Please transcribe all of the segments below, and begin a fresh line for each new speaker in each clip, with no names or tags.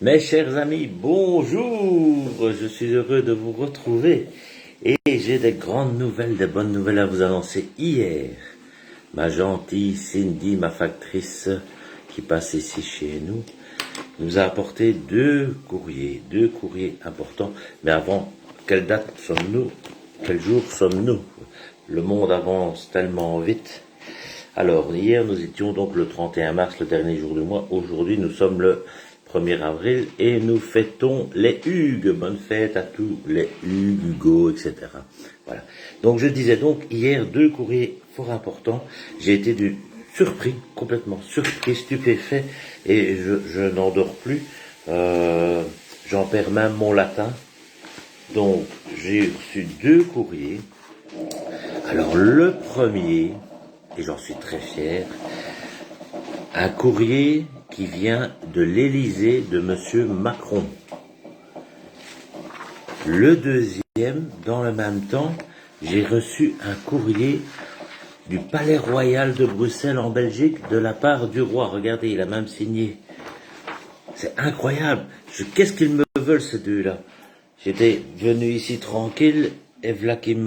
Mes chers amis, bonjour! Je suis heureux de vous retrouver et j'ai des grandes nouvelles, des bonnes nouvelles à vous annoncer. Hier, ma gentille Cindy, ma factrice qui passe ici chez nous, nous a apporté deux courriers importants. Mais avant, quelle date sommes-nous? Quel jour sommes-nous? Le monde avance tellement vite. Alors, hier, nous étions donc le 31 mars, le dernier jour du mois. Aujourd'hui, nous sommes le 1er avril et nous fêtons les Hugues. Bonne fête à tous les Hugues, Hugo, etc. Voilà. Donc, je disais donc, hier, deux courriers fort importants. J'ai été surpris, complètement surpris, stupéfait, et je n'en dors plus. J'en perds même mon latin. Donc, j'ai reçu deux courriers. Alors, le premier, et j'en suis très fier, un courrier qui vient de l'Élysée de Monsieur Macron. Le deuxième, dans le même temps, j'ai reçu un courrier du Palais Royal de Bruxelles en Belgique de la part du roi. Regardez, il a même signé. C'est incroyable. Qu'est-ce qu'ils me veulent ces deux-là? J'étais venu ici tranquille et voilà qu'ils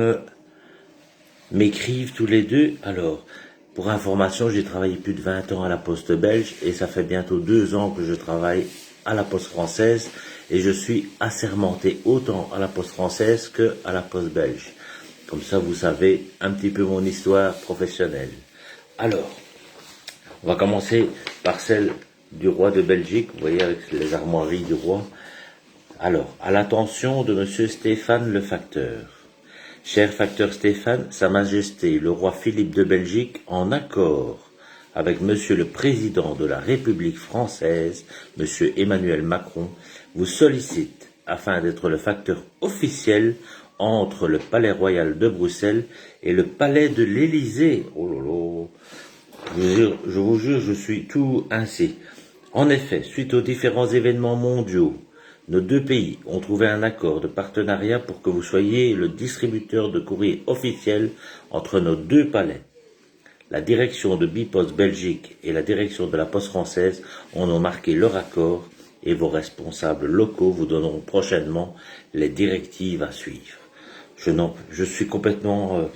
m'écrivent tous les deux. Alors, pour information, j'ai travaillé plus de 20 ans à la Poste belge et ça fait bientôt 2 ans que je travaille à la Poste française et je suis assermenté autant à la Poste française que à la Poste belge. Comme ça, vous savez un petit peu mon histoire professionnelle. Alors, on va commencer par celle du roi de Belgique, vous voyez, avec les armoiries du roi. Alors, à l'attention de Monsieur Stéphane le facteur. Cher facteur Stéphane, Sa Majesté le roi Philippe de Belgique, en accord avec Monsieur le Président de la République française, Monsieur Emmanuel Macron, vous sollicite afin d'être le facteur officiel entre le Palais Royal de Bruxelles et le Palais de l'Élysée. Oh là là, je vous jure, je suis tout ainsi. En effet, suite aux différents événements mondiaux, nos deux pays ont trouvé un accord de partenariat pour que vous soyez le distributeur de courrier officiel entre nos deux palais. La direction de Bipost Belgique et la direction de la Poste française en ont marqué leur accord et vos responsables locaux vous donneront prochainement les directives à suivre. Je suis complètement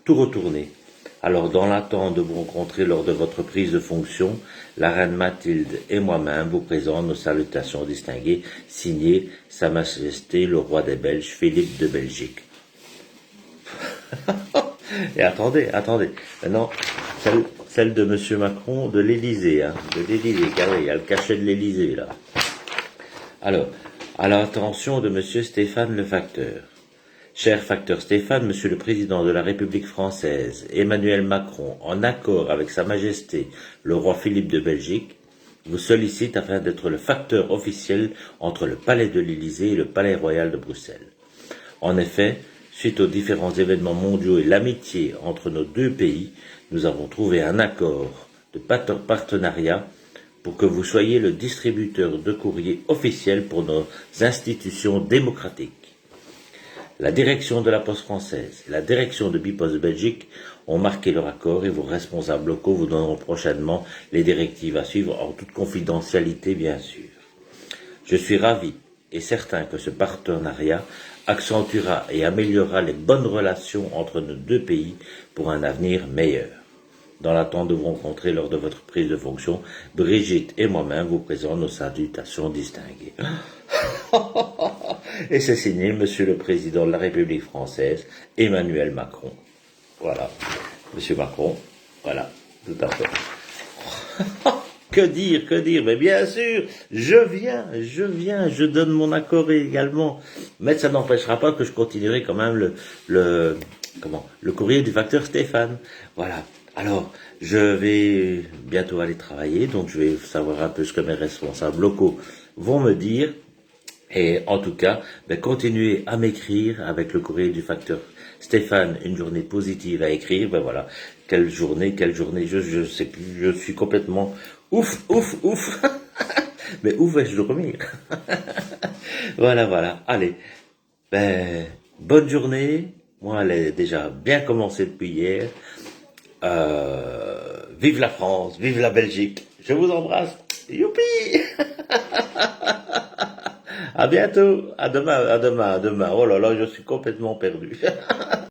tout retourné. Alors, dans l'attente de vous rencontrer lors de votre prise de fonction, la reine Mathilde et moi-même vous présentent nos salutations distinguées, signé Sa Majesté le roi des Belges, Philippe de Belgique. Et attendez, maintenant, celle de Monsieur Macron de l'Élysée, de l'Élysée, car oui, il y a le cachet de l'Élysée, là. Alors, à l'attention de Monsieur Stéphane le facteur. Cher facteur Stéphane, Monsieur le Président de la République française, Emmanuel Macron, en accord avec Sa Majesté le roi Philippe de Belgique, vous sollicite afin d'être le facteur officiel entre le Palais de l'Élysée et le Palais Royal de Bruxelles. En effet, suite aux différents événements mondiaux et l'amitié entre nos deux pays, nous avons trouvé un accord de partenariat pour que vous soyez le distributeur de courrier officiel pour nos institutions démocratiques. La direction de la Poste française et la direction de Bipost Belgique ont marqué leur accord et vos responsables locaux vous donneront prochainement les directives à suivre en toute confidentialité, bien sûr. Je suis ravi et certain que ce partenariat accentuera et améliorera les bonnes relations entre nos deux pays pour un avenir meilleur. Dans l'attente de vous rencontrer lors de votre prise de fonction, Brigitte et moi-même vous présentent nos salutations distinguées. Et c'est signé Monsieur le Président de la République française, Emmanuel Macron. Voilà, Monsieur Macron, voilà, tout à fait. Que dire, mais bien sûr, je donne mon accord également. Mais ça n'empêchera pas que je continuerai quand même le courrier du facteur Stéphane. Voilà. Alors, je vais bientôt aller travailler, donc je vais savoir un peu ce que mes responsables locaux vont me dire. Et en tout cas, continuez à m'écrire avec le courrier du facteur Stéphane, une journée positive à écrire. Voilà, quelle journée, je sais plus, je suis complètement ouf. Mais où vais-je dormir? Voilà, allez, bonne journée. Moi, elle est déjà bien commencée depuis hier. Vive la France, vive la Belgique. Je vous embrasse. Youpi! À bientôt. À demain, à demain, à demain. Oh là là, je suis complètement perdu.